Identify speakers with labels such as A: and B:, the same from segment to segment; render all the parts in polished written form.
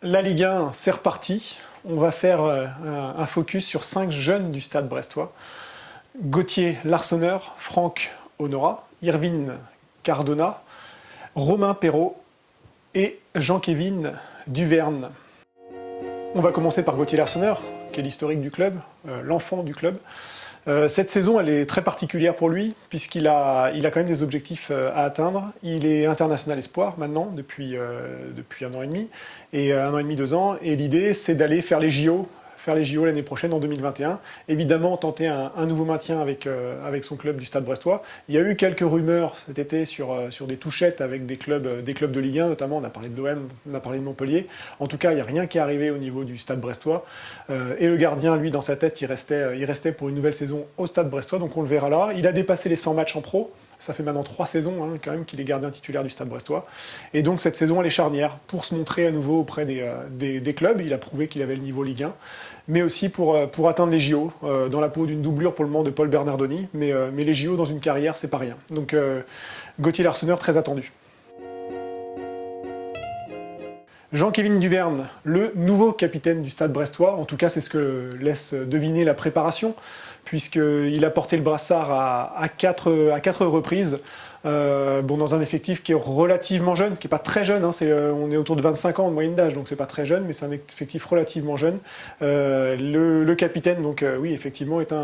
A: La Ligue 1, c'est reparti. On va faire un focus sur 5 jeunes du Stade brestois. Gauthier Larsonneur, Franck Honora, Irvine Cardona, Romain Perrault et Jean-Kévin Duverne. On va commencer par Gauthier Larsonneur, qui est l'historique du club, l'enfant du club. Cette saison, elle est très particulière pour lui, puisqu'il a quand même des objectifs à atteindre. Il est international espoir maintenant, depuis 1 an et demi, et 1 an et demi, 2 ans. Et l'idée, c'est d'aller faire les JO l'année prochaine, en 2021. Évidemment, tenter un nouveau maintien avec son club du Stade brestois. Il y a eu quelques rumeurs cet été sur des touchettes avec des clubs de Ligue 1, notamment on a parlé de l'OM, on a parlé de Montpellier. En tout cas, il n'y a rien qui est arrivé au niveau du Stade brestois. Et le gardien, lui, dans sa tête, il restait pour une nouvelle saison au Stade brestois, donc on le verra là. Il a dépassé les 100 matchs en pro. Ça fait maintenant 3 saisons quand même qu'il est gardien titulaire du Stade brestois. Et donc cette saison, elle est charnière pour se montrer à nouveau auprès des clubs. Il a prouvé qu'il avait le niveau Ligue 1, mais aussi pour atteindre les JO, dans la peau d'une doublure pour le moment de Paul Bernardoni. Mais les JO dans une carrière, c'est pas rien. Donc Gauthier Larsonneur, très attendu. Jean-Kévin Duverne, le nouveau capitaine du Stade brestois, en tout cas c'est ce que laisse deviner la préparation, puisqu'il a porté le brassard à 4 reprises, dans un effectif qui est relativement jeune, qui n'est pas très jeune, on est autour de 25 ans de moyenne d'âge, donc c'est pas très jeune, mais c'est un effectif relativement jeune. Le capitaine, donc oui, effectivement, est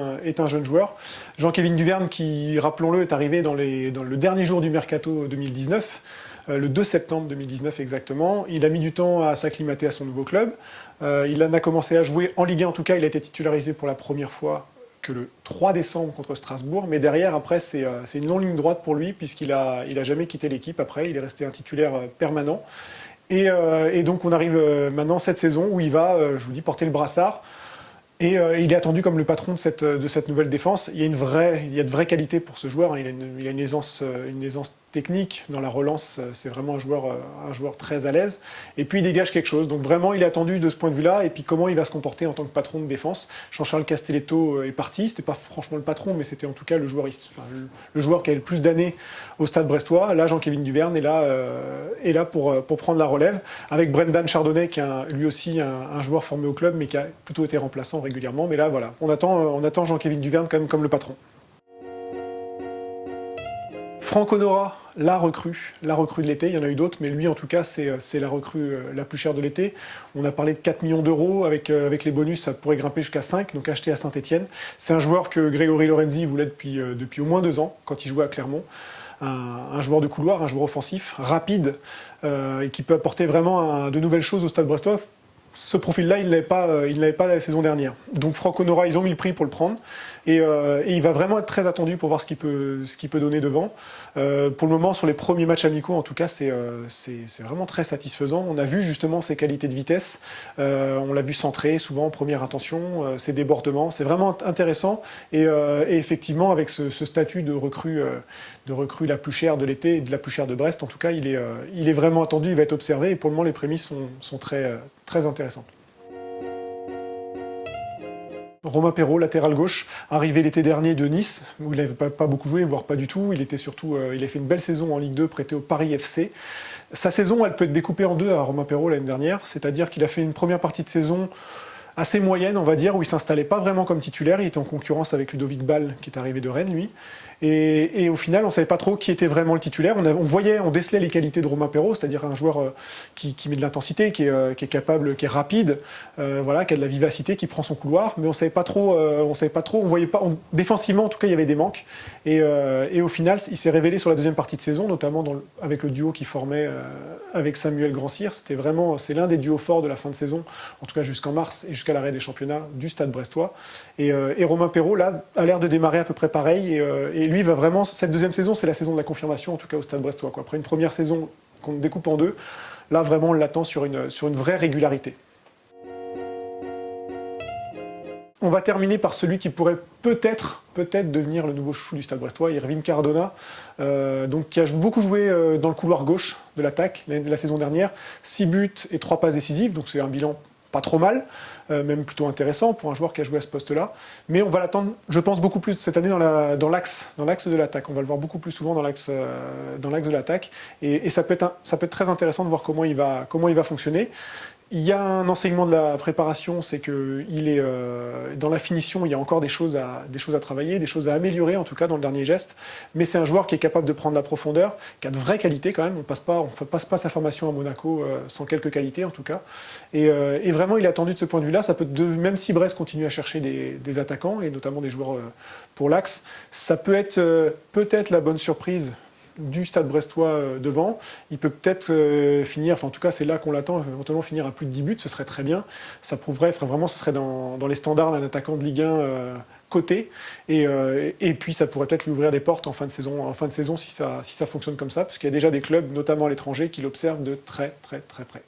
A: un jeune joueur. Jean-Kévin Duverne, qui, rappelons-le, est arrivé dans le dernier jour du Mercato 2019, le 2 septembre 2019 exactement. Il a mis du temps à s'acclimater à son nouveau club. Il en a commencé à jouer en Ligue 1, en tout cas, il a été titularisé pour la première fois que le 3 décembre contre Strasbourg, mais derrière, après, c'est une longue ligne droite pour lui, puisqu'il a jamais quitté l'équipe après, il est resté un titulaire permanent. Et donc on arrive maintenant cette saison où il va, je vous dis, porter le brassard. Et il est attendu comme le patron de cette nouvelle défense. Il y a de vraies qualités pour ce joueur. Il a une aisance technique dans la relance. C'est vraiment un joueur très à l'aise. Et puis il dégage quelque chose. Donc vraiment, il est attendu de ce point de vue-là. Et puis comment il va se comporter en tant que patron de défense. Jean-Charles Castelletto est parti. C'était pas franchement le patron, mais c'était en tout cas le joueur qui avait le plus d'années au Stade brestois. Là, Jean-Kévin Duverne est là pour prendre la relève. Avec Brendan Chardonnay, qui est lui aussi un joueur formé au club, mais qui a plutôt été remplaçant régulièrement. Mais là, voilà, on attend Jean-Kévin Duverne quand même comme le patron. Franck Honora, la recrue de l'été. Il y en a eu d'autres, mais lui, en tout cas, c'est la recrue la plus chère de l'été. On a parlé de 4 millions d'euros. Avec les bonus, ça pourrait grimper jusqu'à 5, donc acheté à Saint-Etienne. C'est un joueur que Grégory Lorenzi voulait depuis au moins 2 ans, quand il jouait à Clermont. Un joueur de couloir, un joueur offensif, rapide, et qui peut apporter vraiment de nouvelles choses au Stade brestois. Ce profil-là, il ne l'avait pas la saison dernière. Donc Franck Honora, ils ont mis le prix pour le prendre. Et il va vraiment être très attendu pour voir ce qu'il peut donner devant. Pour le moment, sur les premiers matchs amicaux, en tout cas, c'est vraiment très satisfaisant. On a vu justement ses qualités de vitesse. On l'a vu centrer souvent en première intention, ses débordements. C'est vraiment intéressant. Et effectivement, avec ce statut de recrue la plus chère de l'été et de la plus chère de Brest, en tout cas, il est vraiment attendu. Il va être observé. Et pour le moment, les prémices sont très intéressantes. Romain Perrault, latéral gauche, arrivé l'été dernier de Nice, où il n'avait pas beaucoup joué, voire pas du tout. Il a fait une belle saison en Ligue 2, prêté au Paris FC. Sa saison, elle peut être découpée en deux à Romain Perrault l'année dernière, c'est-à-dire qu'il a fait une première partie de saison assez moyenne, on va dire, où il s'installait pas vraiment comme titulaire. Il était en concurrence avec Ludovic Ball, qui est arrivé de Rennes, lui. Et au final, on ne savait pas trop qui était vraiment le titulaire. On décelait les qualités de Romain Perrault, c'est-à-dire un joueur qui met de l'intensité, qui est capable, qui est rapide, qui a de la vivacité, qui prend son couloir. Mais on savait pas trop. On voyait pas. Défensivement, en tout cas, il y avait des manques. Et au final, il s'est révélé sur la deuxième partie de saison, notamment avec le duo qu'il formait avec Samuel Grand-Cyr. C'est l'un des duos forts de la fin de saison, en tout cas jusqu'en mars et jusqu'à l'arrêt des championnats du Stade brestois. Et Romain Perrault, là, a l'air de démarrer à peu près pareil. Et lui va vraiment, cette deuxième saison, c'est la saison de la confirmation, en tout cas au Stade brestois. Après une première saison qu'on découpe en deux, là vraiment on l'attend sur une vraie régularité. On va terminer par celui qui pourrait peut-être devenir le nouveau chouchou du Stade brestois, Irvine Cardona, qui a beaucoup joué dans le couloir gauche de l'attaque la saison dernière. 6 buts et 3 passes décisives, donc c'est un bilan pas trop mal, même plutôt intéressant pour un joueur qui a joué à ce poste-là. Mais on va l'attendre, je pense, beaucoup plus cette année dans l'axe de l'attaque. On va le voir beaucoup plus souvent dans l'axe de l'attaque. Et ça peut être très intéressant de voir comment il va fonctionner. Il y a un enseignement de la préparation, c'est que dans la finition, il y a encore des choses à travailler, des choses à améliorer, en tout cas dans le dernier geste. Mais c'est un joueur qui est capable de prendre la profondeur, qui a de vraies qualités quand même. On ne passe pas sa formation à Monaco sans quelques qualités, en tout cas. Et vraiment, il est attendu de ce point de vue-là. Même si Brest continue à chercher des attaquants, et notamment des joueurs pour l'axe, ça peut être peut-être la bonne surprise du Stade brestois devant. Il peut peut-être finir, enfin en tout cas c'est là qu'on l'attend, éventuellement finir à plus de 10 buts, ce serait très bien. Ça prouverait, vraiment ce serait dans les standards d'un attaquant de Ligue 1 coté. Et puis ça pourrait peut-être lui ouvrir des portes en fin de saison si ça fonctionne comme ça, parce qu'il y a déjà des clubs, notamment à l'étranger, qui l'observent de très très très près.